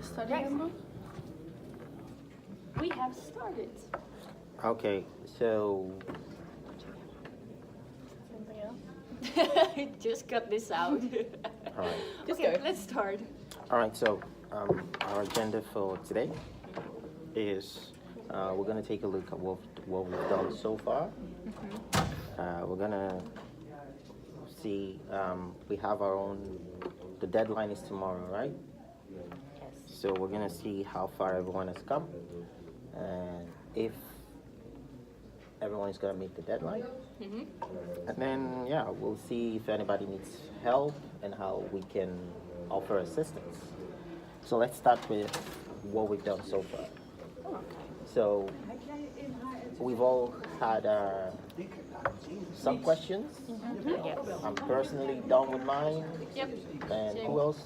study Right. number? We have started. Okay, so Something else? Just cut this out. all right, Just Okay, go. let's start. all right. So our agenda for today is we're gonna take a look at what we've done so far. We're gonna see. We have our own. The deadline is tomorrow, right? Yes. So we're gonna see how far everyone has come, and if everyone is gonna meet the deadline. And then, yeah, we'll see if anybody needs help and how we can offer assistance. So let's start with what we've done so far. So we've all had some questions. Yes. I'm personally done with mine. Yep. And Same. who else?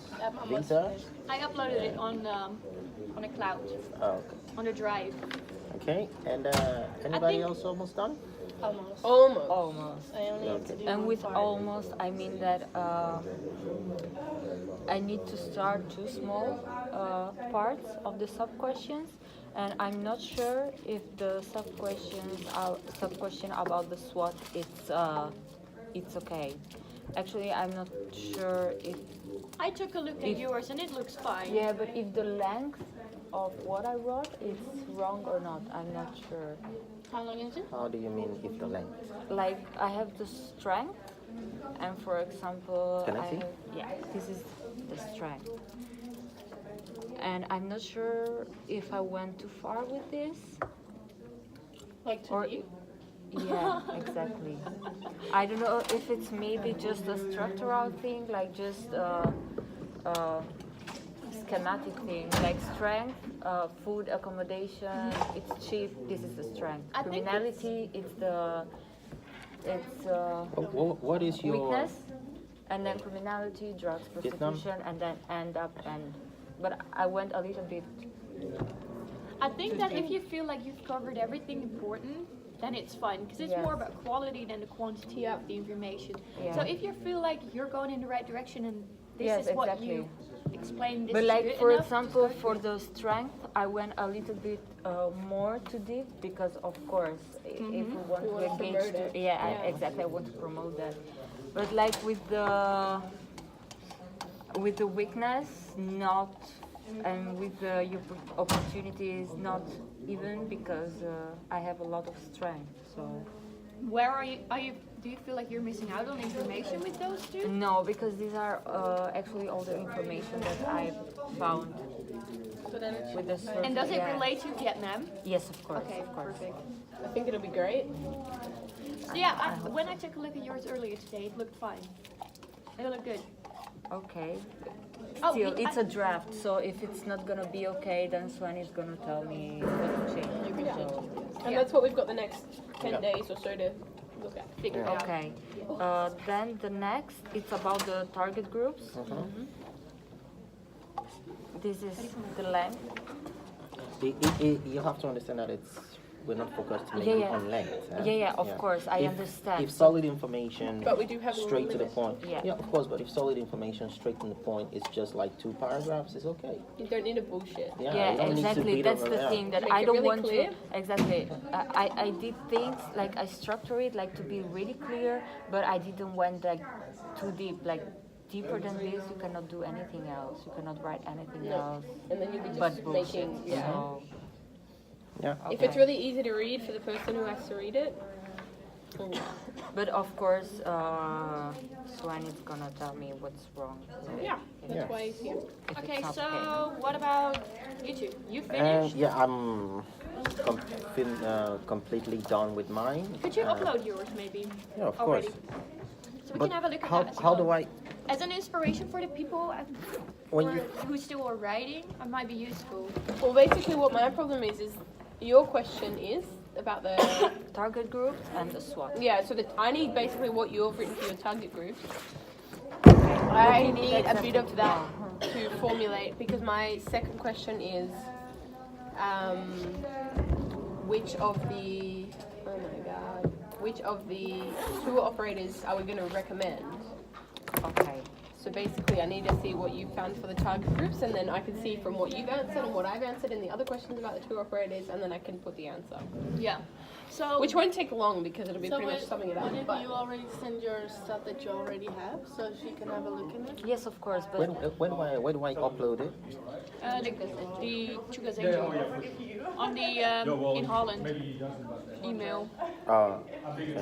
Vita? I uploaded it on a cloud, Oh, on a drive. okay. And anybody think- else almost done? Almost. Almost. Almost. I only need to do And one with part. almost, I mean that I need to start two small parts of the sub questions, and I'm not sure if the sub question about the SWOT it's okay. Actually, I'm not sure if I took a look at yours and it looks fine. yeah, but if the length of what I wrote is wrong or not, I'm not sure. How long is it? How do you mean if the length? Like I have the strength, and for example, Can I see? this is the strength, and I'm not sure if I went too far with this. Like to Or- you? Yeah, exactly. I don't know if it's maybe just a structural thing, like just schematic thing, like strength, food, accommodation. It's cheap. This is the strength. I think Criminality. It's What is your weakness, and then criminality, drugs, Vietnam? prostitution, and then end up and. But I went a little bit. I think that if you feel like you've covered everything important, then it's fun because it's Yes. more about quality than the quantity of the information. Yeah. So if you feel like you're going in the right direction and this Yes, is what exactly. you explain, this But is like good for enough, example, it's for good. the strength, I went a little bit more too deep because of course, if we want You to want to engage, promote it. yeah, exactly, I want to promote that. But like with the weakness, not, and with the opportunities, not even because I have a lot of strength. So Where are you? Do you feel like you're missing out on information with those two? no, because these are actually all the information that I found So then with the search. And does it yeah. relate to Vietnam? Yes, of course, Okay, of course. perfect. I think it'll be great. So yeah, when I took a look at yours earlier today, it looked fine. It looked good. Okay. Oh, Still, we- it's a draft, so if it's not gonna be okay, then Swan is gonna tell me what to change. So, And that's what we've got the next 10 days or so to look at. Figure it out. okay. Then the next, it's about the target groups. This is the length. You have to understand that we're not focused Yeah, mainly yeah. on length. Yeah, of course, I understand. If solid information, But we do have a straight to the limit. point. Yeah. Of course. But if solid information, straight to the point, is just like 2 paragraphs, it's okay. You don't need a bullshit. Yeah, Yeah, you don't need to exactly. beat That's over- the yeah. thing that Make I it don't really want clear. to. Exactly. I did things like I structure it like to be really clear, but I didn't went like too deep. Like deeper than this, you cannot do anything else. You cannot write anything else. And then you'll be But just bullshit. making, yeah. So, Yeah. If it's really easy to read for the person who has to read it, but of course, Swan is gonna tell me what's wrong. So yeah, that's Yeah. why he's here. if Okay, it's not so okay. what about you two? You And finished? yeah, I'm completely done with mine. Could you upload yours maybe? Yeah, of already? course. So we But can have a look at how that as how well. do I As an inspiration for the people when who you who still are writing, it might be useful. Well, basically what my problem is your question is about the, Target groups and the SWOT. yeah, so I need basically what you've written for your target groups. What I do you need a exactly? bit of that to formulate because my second question is which of the which of the tour operators are we going to recommend? Okay. So basically, I need to see what you found for the target groups, and then I can see from what you've answered and what I've answered and the other questions about the tour operators, and then I can put the answer. Yeah. So Which won't take long because it'll be So pretty much summing it up. if But you already send your stuff that you already have, so she can have a look in it? Yes, of course, but Where do I upload it? the Toegazetje on the in Holland email.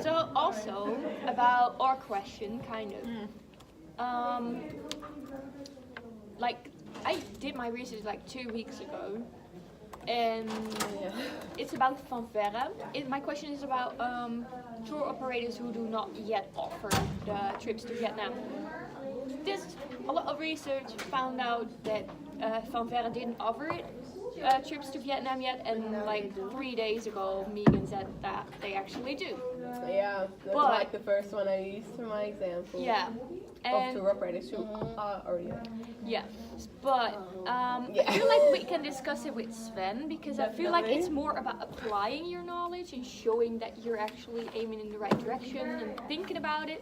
So also about our question, kind of. Like I did my research like 2 weeks ago, and it's about Van Verre. My question is about tour operators who do not yet offer the trips to Vietnam. There's a lot of research found out that Van Verre didn't offer it trips to Vietnam yet, and like 3 days ago, Megan said that they actually do. yeah, that's But- like the first one I used for my example. Yeah, Of and tour operators who are already there. yeah, but Yeah. I feel like we can discuss it with Sven because I feel like Definitely. it's more about applying your knowledge and showing that you're actually aiming in the right direction and thinking about it,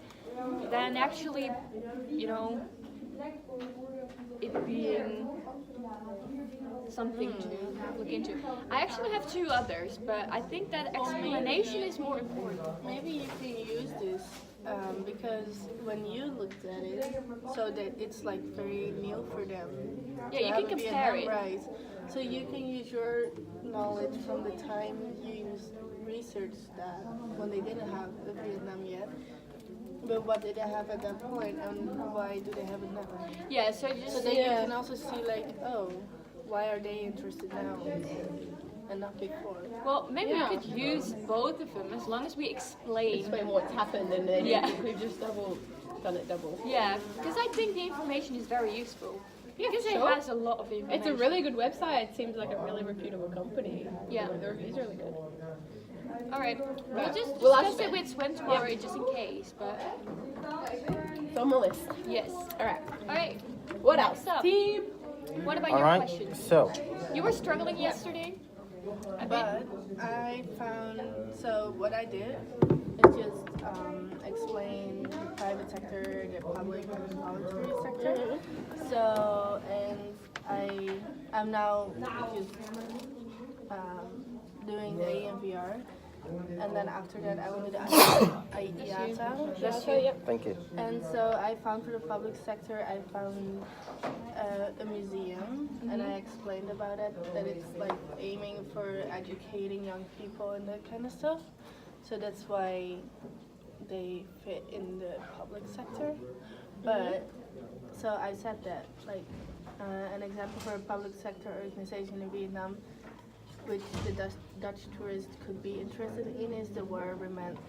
than actually, you know, it being something to look into. I actually have 2 others, but I think that explanation is more important. Maybe you can use this because when you looked at it, so that it's like very new for them. Yeah, to you have can a compare Vietnam it. Rise. So you can use your knowledge from the time you researched that when they didn't have a Vietnam yet. But what did they have at that point, and why do they have it now? Yeah, so just So then you can also see like, oh, why are they interested now and not before? well, maybe Yeah. we could use both of them as long as we explain. Explain what's happened, and then Yeah. we've just done it double. Yeah, because I think the information is very useful. Yeah, Because sure. it has a lot of information. It's a really good website. It seems like a really reputable company. Yeah. The review's really good. All right, we'll just We'll ask discuss it Sven. with Sven tomorrow just in case. But It's on the list. yes. All right. All right. What Next else? up. Team. What about All your right. question? So, You were struggling yesterday. A bit. But I found, so what I did is just explain the private sector, the public and voluntary sector. So, and I'm now just doing the AMVR. And then after that, I will do the IATA. That's right. Yep. thank you. And so I found for the public sector, I found a museum, and I explained about it, that it's like aiming for educating young people and that kind of stuff. So that's why they fit in the public sector. But, so I said that, like, an example for a public sector organization in Vietnam, which the Dutch tourist could be interested in, is the War Remnants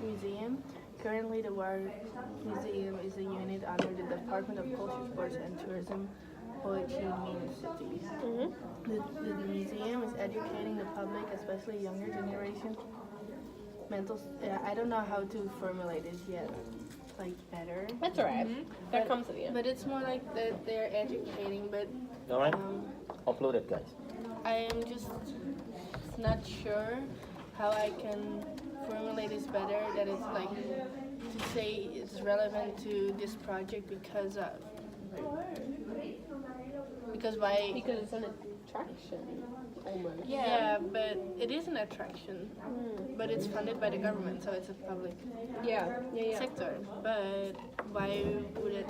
Museum. Currently, the War Museum is a unit under the Department of Culture, Sports and Tourism, Ho Chi Minh City. The museum is educating the public, especially younger generation, I don't know how to formulate this yet, like better. That's alright. That comes at the end. But it's more like that they're educating, but All right. um, Upload it, guys. I am just not sure how I can formulate this better, that it's like to say it's relevant to this project because why? Because it's an attraction, almost. Yeah, but it is an attraction, but it's funded by the government, so it's a public Yeah. sector. But why would it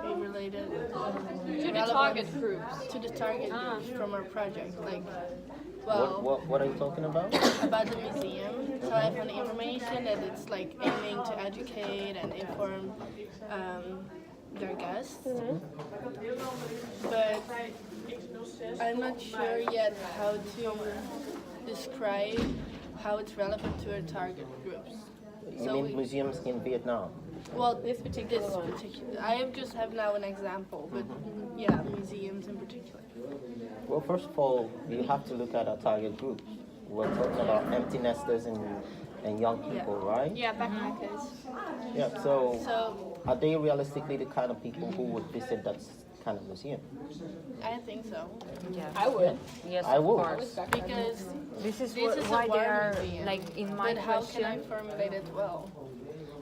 be related To the relevant target groups. to the target groups from our project? Like, well. What are you talking about? About the museum. So I found information that it's like aiming to educate and inform their guests. But I'm not sure yet how to describe how it's relevant to our target groups. You So mean we- museums in Vietnam? Well, This particular one. I just have now an example, but yeah, museums in particular. Well, first of all, you have to look at our target group. We're talking about empty nesters and young people, right? Yeah, backpackers. Yeah. So, So are they realistically the kind of people who would visit that kind of museum? I think so. I would. yes, I of will. course. Because This is this is why a they war are museum. like in my but how can I question. formulate it well?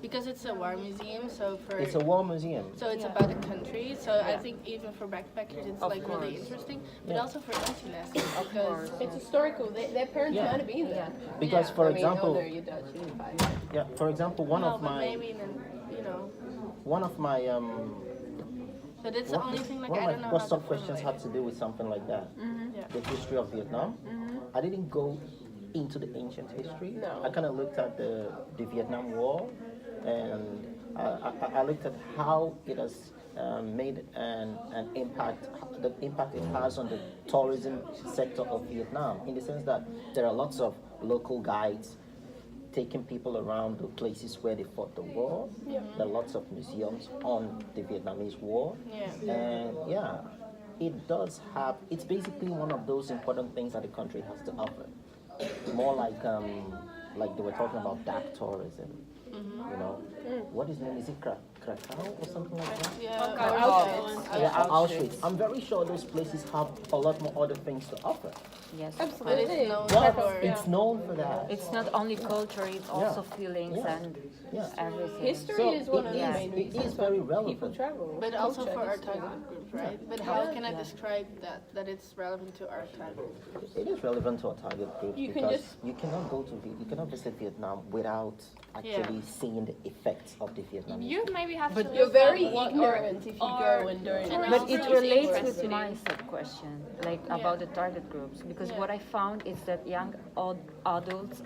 because it's a war museum, so It's a war museum. so it's Yeah. about a country. So I think even for backpackers, it's Of like really course. interesting, but Yeah. also for anti-Nazis Of because course. It's historical. Their parents Yeah. might have been there. Yeah. Because, Yeah. for I mean, example, oh no, you're Dutch. You didn't fight. yeah, for example, one no, of but my maybe one of my But it's the only thing like one I of don't my know how to post-op questions formulate. had to do with something like that. Yeah. The history of Vietnam. I didn't go into the ancient history. No. I kind of looked at the Vietnam War, and I looked at how it has made an impact, the impact it has on the tourism sector of Vietnam, in the sense that there are lots of local guides taking people around the places where they fought the war. There are lots of museums on the Vietnamese War. Yeah. And yeah, it does have, it's basically one of those important things that the country has to offer. More like they were talking about dark tourism. You know, what is name? Is it Krakow or something like that? Yeah. Auschwitz. Yeah, Auschwitz. Auschwitz. I'm very sure those places have a lot more other things to offer. Yes. Absolutely. But it's known Well, for it's known for that. It's not only culture, it's also feelings Yeah. and Yeah. everything. History So is one it of the is- main it reasons is why very people relevant. travel. But also Culture, for our history. target group, right? But how can I Yeah. describe that it's relevant to our target group? It is relevant to our target group You can because just- you cannot you cannot visit Vietnam without actually seeing the effects of the Vietnamese. You maybe have But to You're look very at what ignorant if you are- go and don't. and But also it is relates interested with in. my sub-question, like about the target groups, because what I found is that young adults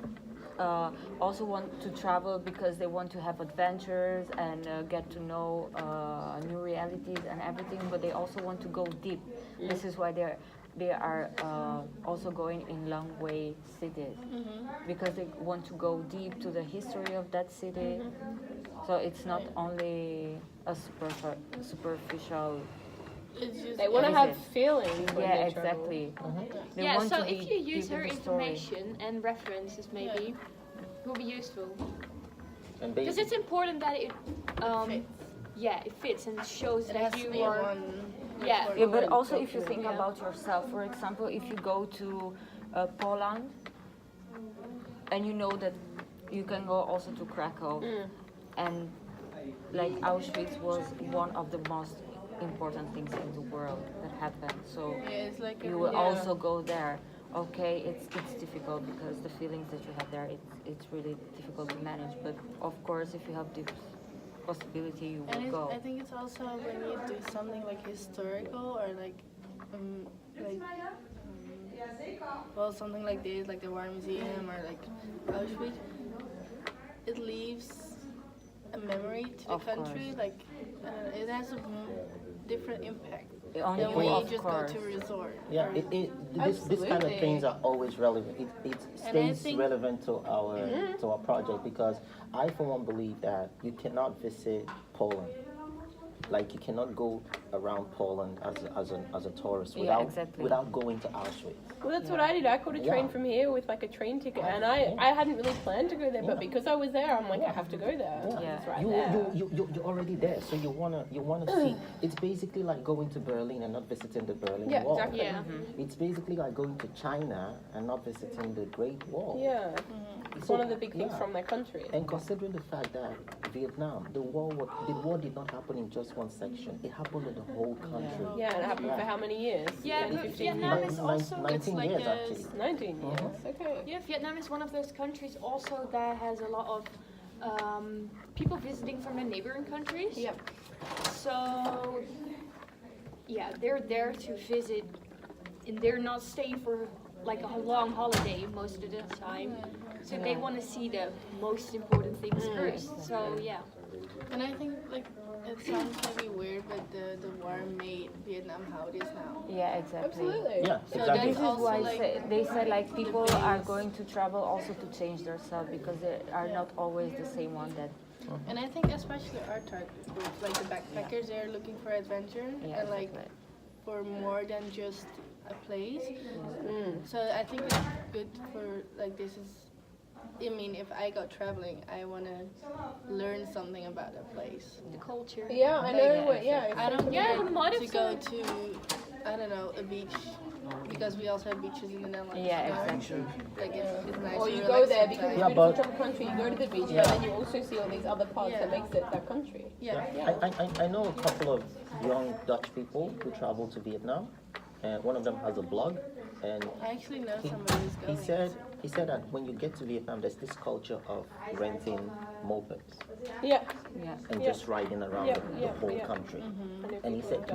also want to travel because they want to have adventures and get to know new realities and everything, but they also want to go deep. This is why they are also going in long way cities because they want to go deep to the history of that city. So it's not only a superficial. It's just They want to Is have it? feelings when Yeah, they travel. exactly. They Yeah, want so to be if you use deep in her the story. information and references, maybe, will be useful. And Because it's important that it, fits. yeah, it fits and shows It has that to you be are. one. Yeah. Yeah, but also if you think Yeah. about yourself, for example, if you go to Poland and you know that you can go also to Krakow, and like Auschwitz was one of the most important things in the world that happened. So Yeah, it's like you will also go there. Okay, it's difficult because the feelings that you have there, it's really difficult to manage. But of course, if you have this possibility, you will And go. I think it's also when you do something like historical or well, something like this, like the War Museum or like Auschwitz, it leaves a memory to the Of country. course. like it has a different impact On than you, when you of just course. go to a resort. yeah, or- this kind of Absolutely. things are always relevant. It And I stays think- relevant to our project because I for one believe that you cannot visit Poland. Like you cannot go around Poland as a tourist Yeah, without exactly. without going to Auschwitz. Well, that's what I did. I caught a train Yeah. from here with like a train ticket, and I hadn't really planned to go there, but because I was there, I'm like, I have to go there. Yeah. It's right You, there. you're already there, so you wanna see. It's basically like going to Berlin and not visiting the Berlin Yeah, Wall. exactly. Yeah. It's basically like going to China and not visiting the Great Wall. Yeah, it's one of the big things Yeah. from their country. And considering the fact that Vietnam, the war did not happen in just one section. It happened in the whole country. Yeah, and it happened for how many years? Yeah, 10, but 15 Vietnam years? is also 19 like years a- actually. 19 years. Okay. Yeah, Vietnam is one of those countries also that has a lot of people visiting from the neighboring countries. Yep. So, yeah, they're there to visit, and they're not staying for like a long holiday most of the time. So they want to see the most important things first. So yeah. And I think like it sounds maybe weird, but the war made Vietnam how it is now. Yeah, exactly. Absolutely. Yeah, So exactly. This is Also, why like, they said like people the are base. going to travel also to change themselves because they are not always the same one that. And I think especially our target groups, like the backpackers, they're looking for adventure Yeah, and like exactly. for more than just a place. So I think it's good for like this is. I mean, if I go traveling, I want to learn something about a place. The culture. Yeah, I know. Like, What, yeah, I don't Yeah, care the mod to of go the- to I don't know, a beach, because we also have beaches in the Netherlands. Yeah, you know? exactly. Like it's nice. Or to you relax go there sometimes. because Yeah, it's a but- beautiful country, you go to the beach, Yeah. but then you also see all these other parts Yeah. that makes it that country. Yeah. I know a couple of young Dutch people who travel to Vietnam, and one of them has a blog, and I actually know he, somebody who's he going. said that when you get to Vietnam, there's this culture of renting mopeds Yeah. Yeah. and Yeah. just riding around Yeah, the yeah, whole yeah. country. Mm-hmm. And he said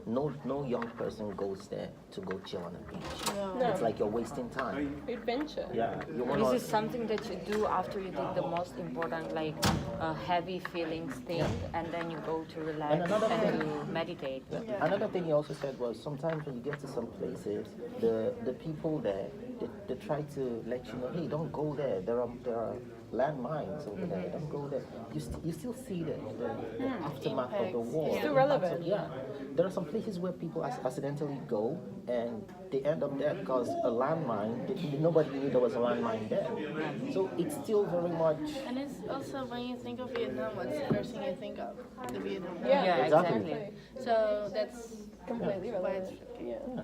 no young person goes there to go chill on a beach. No. No. It's like you're wasting time. Adventure. Yeah, you want This is something that you do after you did the most important, like heavy feelings thing, and then you go to relax And another and thing- to meditate. Yeah. Another thing he also said was sometimes when you get to some places, the people there they try to let you know, hey, don't go there. There are landmines over there. Don't go there. You still see the aftermath of the Impacts, war. yeah. Still the impacts relevant. of- yeah, there are some places where people accidentally go and they end up there because a landmine. Nobody knew there was a landmine there. So it's still very much. And it's also when you think of Vietnam, what's the first thing you think of? The Vietnam War. Yeah, Yeah, Exactly. exactly. So that's Completely why relevant. it's. Yeah. Yeah.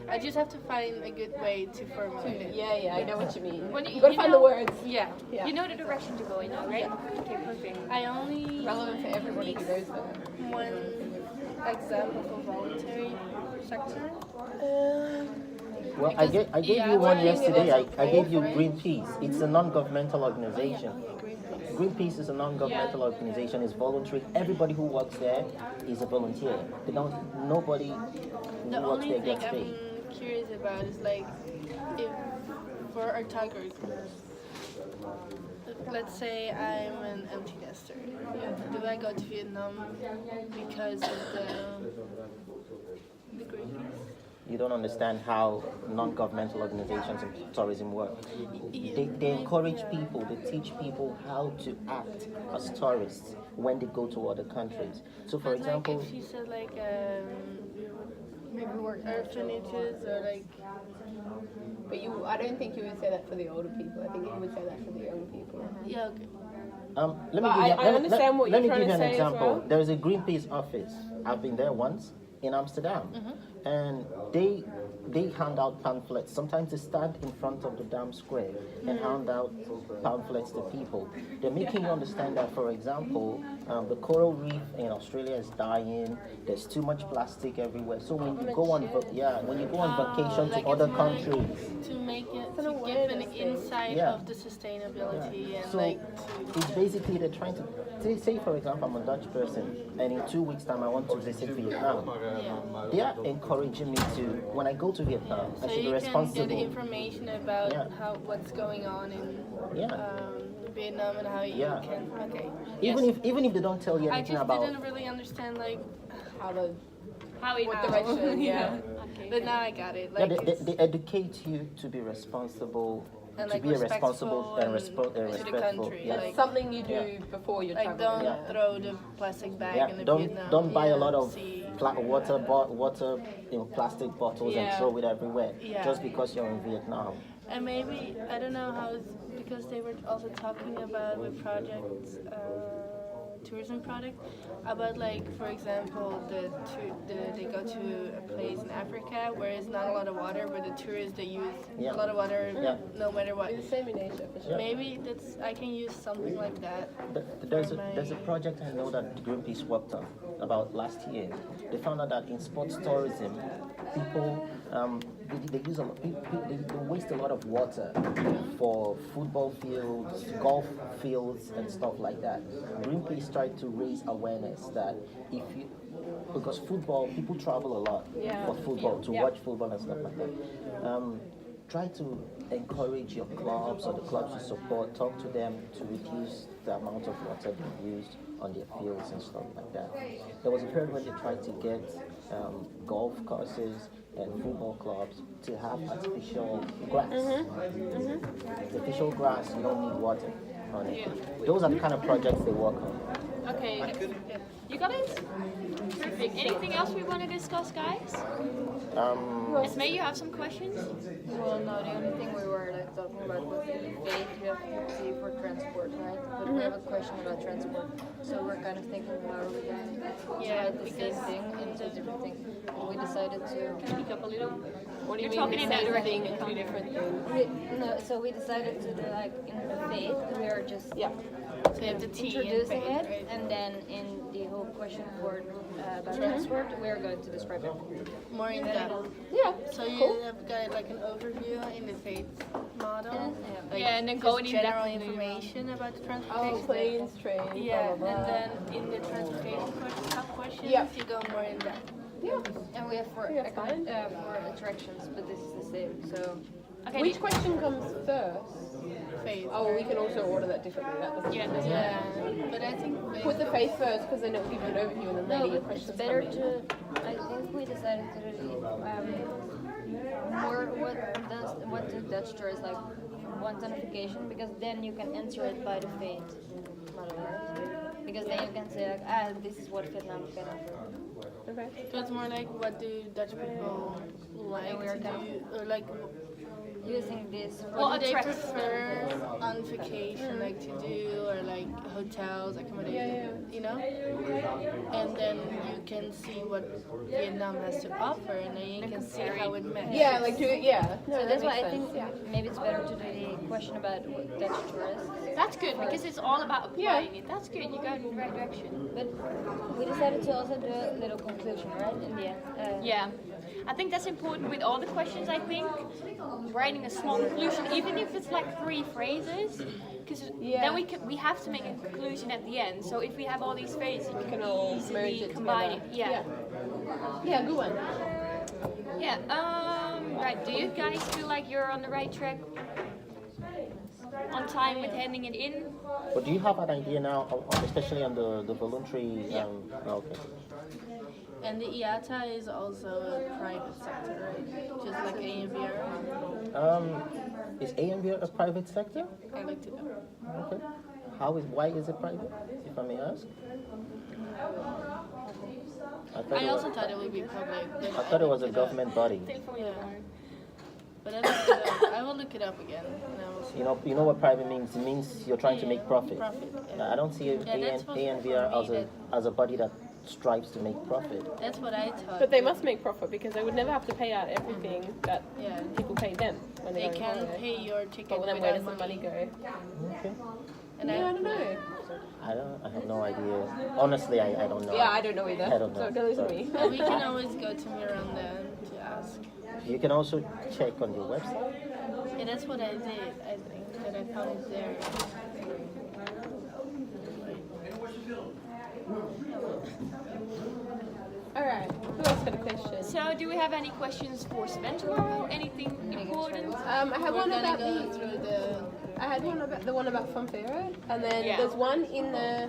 I just have to find a good way to formulate it. Yeah, I know what you mean. When You gotta find the know- words. Yeah. Yeah. You know the direction to go in now, right? Okay, perfect. I only Relevant for everybody who goes there. one example for voluntary sector. Well, I gave yeah, you one well, yesterday. it's I gave you right? Greenpeace. It's a non-governmental organization. Greenpeace. Greenpeace is a non-governmental organization. It's voluntary. Everybody who works there is a volunteer. They don't. Nobody who The works only there thing gets paid. I'm curious about is like if for our tiger groups, let's say I'm an empty nester. Do I go to Vietnam because of the Greenpeace? You don't understand how non-governmental organizations in tourism work. They encourage people. They teach people how to act as tourists when they go to other countries. So, for But example, like if you said like maybe work orphanages or like But I don't think you would say that for the older people. I think you would say that for the young people. yeah okay. let me But give you, I understand what let you're me give you trying an to say as example. well. There is a Greenpeace office. I've been there once in Amsterdam, and they hand out pamphlets. Sometimes they stand in front of the Dam Square and hand out pamphlets to people. They're making you understand that, for example, the coral reef in Australia is dying. There's too much plastic everywhere. So when you go on, when you go on vacation Like to other it's more like countries, to make it an to give an awareness thing. insight Yeah. of the sustainability and so like it's basically they're trying to say for example, I'm a Dutch person, and in 2 weeks' time I want to visit Vietnam. They are encouraging me to, when I go to Vietnam, so I should be you can get responsible. information about Yeah. what's going on in Yeah. Vietnam and how you Yeah. can okay. Even if they don't tell you I anything just about. didn't really understand like How the How it what direction? Yeah. Okay. but now I got it. Yeah, Like they educate you to be responsible, And, to like, be a responsible respectful and and to the respectful. country, Yeah. It's like- something you do before you're like traveling. don't throw the plastic bag Yeah, in the don't Vietnam. buy a lot of Sea. water plastic bottles and Yeah. throw it everywhere Yeah. just because you're in Vietnam. And maybe I don't know how it's because they were also talking about with projects, tourism project, about like for example they go to a place in Africa where it's not a lot of water, but the tourists they use Yeah. a lot of water Yeah. no matter what. The same in Asia for sure. Maybe I can use something like that. There's a project I know that Greenpeace worked on about last year. They found out that in sports tourism, people they use they waste a lot of water for football fields, golf fields, and stuff like that. Greenpeace tried to raise awareness that because football, people travel a lot Yeah. for football, to Yeah. watch football and stuff like that. Try to encourage your clubs or the clubs you support, talk to them to reduce the amount of water they use on their fields and stuff like that. There was a period when they tried to get golf courses and football clubs to have artificial grass. Artificial grass, you don't need water on it. Those are the kind of projects they work on. Okay. You got it? Perfect. Anything else we want to discuss, guys? Esme, you have some questions? Well, no, the only thing we were like talking about was the fate you have to pay for transport, right? But we have a question about transport, so we're kind of thinking how are we going to Yeah, write the same because thing into a different thing. But we decided to Speak up a little. What do you You're mean? talking the in same that thing direction. and two different things. no, so we decided to do like in the fate we are just Yeah. So you have the T and introducing fate, it, right? and then in the whole question for about transport, we are going to describe it. More in depth. Yeah. So you Cool. have got like an overview in the fate model. Yeah. Like Yeah, and then just going in depth general in the- information about the Oh, transportation. planes, trains, Yeah, blah, blah, and blah. then in the transportation questions, Yeah. you go more in depth. Yeah. And we have for Yeah, fine. for attractions, but this is the same. So Okay. Which question comes first? Fate. Oh, we can also order that differently. That doesn't Yeah, matter. Yeah, but I think Put the face first because then it will give you an overview and then no, later your but it's questions better come in. to. I think we decided to really more what the Dutch tour is like one tonification, because then you can answer it by the fate model, right? Because then you can say like, this is what Vietnam can offer. Okay. so it's more like what do Dutch people like we are to down. do, or like Using this. Well, what do they attracts prefer on vacation, like to do, or like hotels, accommodation, you know? And then you can see what Vietnam has to offer, and then you can see how it matches. Yeah, like do it. Yeah. No, So that that's why makes I sense. think Yeah. maybe it's better to do the question about what Dutch tourists. That's good because it's all about applying it. That's good. You go in the right direction. But we decided to also do a little conclusion, right? In the end. Yeah, I think that's important with all the questions. I think writing a small conclusion, even if it's like 3 phrases, because then we have to make a conclusion at the end. So if we have all these phrases, you can all merge easily it combine it. together. Yeah. Yeah, good one. Yeah. Right. Do you guys feel like you're on the right track? On time with handing it in? But do you have an idea now, especially on the voluntary? Okay. And the IATA is also a private sector, right? Just like ANVR. Is AMV a private sector? I like to know. Okay. Why is it private, if I may ask? I also thought it would be public. but I thought it was a looked up. government body. Yeah. But I looked it up. I will look it up again. And I will see. You know what private means? It means you're trying to make profit. Profit. Yeah. I don't see that's what ANVR for me as a body that strives to make profit. That's what I thought. But they must make profit because they would never have to pay out everything that Yeah. people pay them when They they go on can holiday. pay your ticket But then where without does the money go? Okay. And Yeah, I don't know. I have no idea. Honestly, I don't know. Yeah, I don't know either. I don't know. So don't listen to Sorry. me. But we can always go to Miranda to ask. You can also check on your website. Yeah, that's what I did, I think. That I found it there. Alright, who else got a question? So, do we have any questions for Sven tomorrow? Anything important? I had We're one gonna about go the. through the. I had one about the one about Fanfare, and then Yeah. there's one in the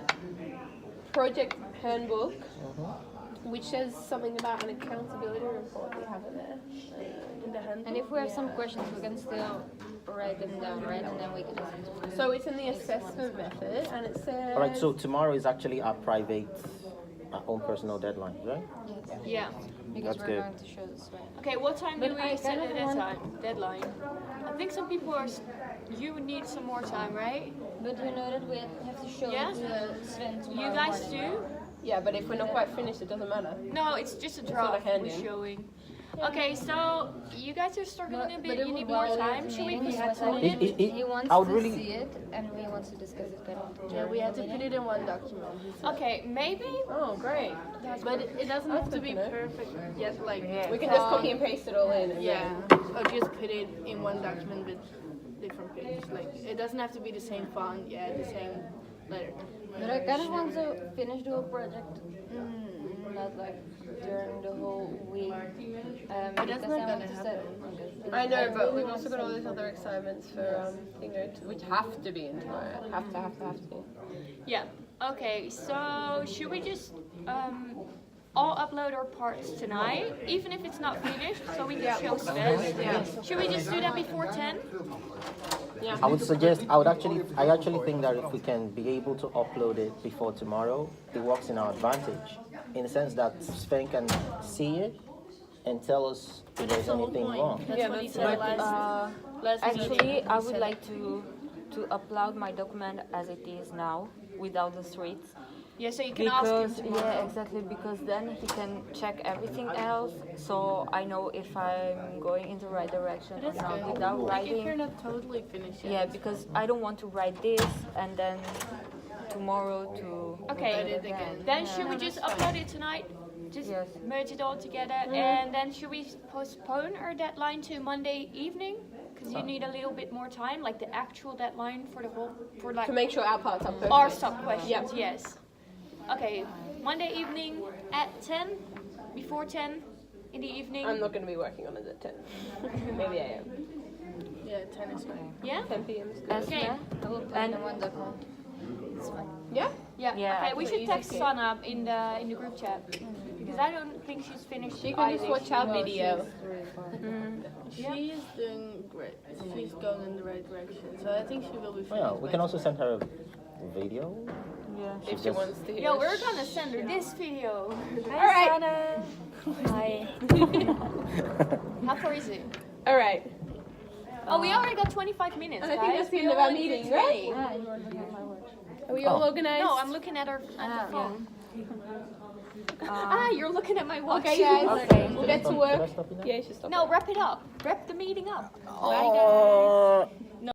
project handbook, which says something about an accountability report. They have it there. In the handbook. And if we have some questions, we can still write them down, right? And then we can just. So it's in the assessment method, and it says. All right. So tomorrow is actually our private, our own personal deadline, right? Yeah. Because That's we're good. going to show this way. Okay, what time do But we I set kind it of at deadline? I think some people are. You need some more time, right? But you know that we have to show Yeah? it to Sven You tomorrow guys morning. do? Yeah, but if we're not quite finished, it doesn't matter. No, it's just a not a draft we're hand-in. showing. Okay, so you guys are struggling a bit. You need more Well, time. Should we he has postpone to- it? He wants I would to really- see it, and we want to discuss it better. Yeah, we had to put it in one document. he said. Okay, maybe. Oh, great. But it doesn't have to be good to know. perfect yet, like. We can just copy and paste it all in. And Yeah, or just put it in one document with different pages. Like, it doesn't have to be the same font, yeah, the same letter. But I kind of want to finish the whole project, not like during the whole week. But that's because not I want gonna to happen. I know, but we've also got all these other assignments for which have to be in tomorrow. Have to. Yeah. Okay, so should we just all upload our parts tonight, even if it's not finished, so we can show Sven? Should we just do that before 10? I would suggest. I actually think that if we can be able to upload it before tomorrow, it works in our advantage, in the sense that Sven can see it, and tell us if there's the whole anything point. wrong. That's Yeah, what he that's said right. last Actually, meeting. I He would said like to upload my document as it is now, without the streets. Yeah, so you can ask him Because tomorrow. yeah, exactly. Because then he can check everything else, so I know if I'm going in the right direction or That's not good. without Like if you're writing. not totally finished yet. Yeah, because I don't want to write this and then tomorrow to Okay. write Edit again. Then Yeah. should we just upload it tonight? Just Yes. merge it all together, and then should we postpone our deadline to Monday evening? Because you need a little bit more time, like the actual deadline for the whole, for like To make sure our parts are perfect. our sub questions. Yep. Yes. Okay, Monday evening at 10, before 10 in the evening. I'm not going to be working on it at 10. Maybe I am. Yeah, 10 is fine. Yeah. 10 p.m. is good. Okay. And Yeah? Yeah. Yeah, Okay, we so should easy text to- Sana in the group chat because I don't think she's finished. She can just either. watch our video. She is doing great. She's going in the right direction. So I think she will be finished. Well, we can by also send her a video. yeah. If she just- wants to hear Yo, us. we're gonna send her this video. Alright. Hi. How far is it? Alright. Oh, we already got 25 minutes, I guys. think that's the We end of our already meeting, did right? 20. Are we all Oh. organized? No, I'm looking at our at the phone. You're looking at my watch. Okay, guys. Okay. We'll get to Should I work. stop you now? Yeah, you should stop. No, wrap it up. Wrap the meeting up. Oh.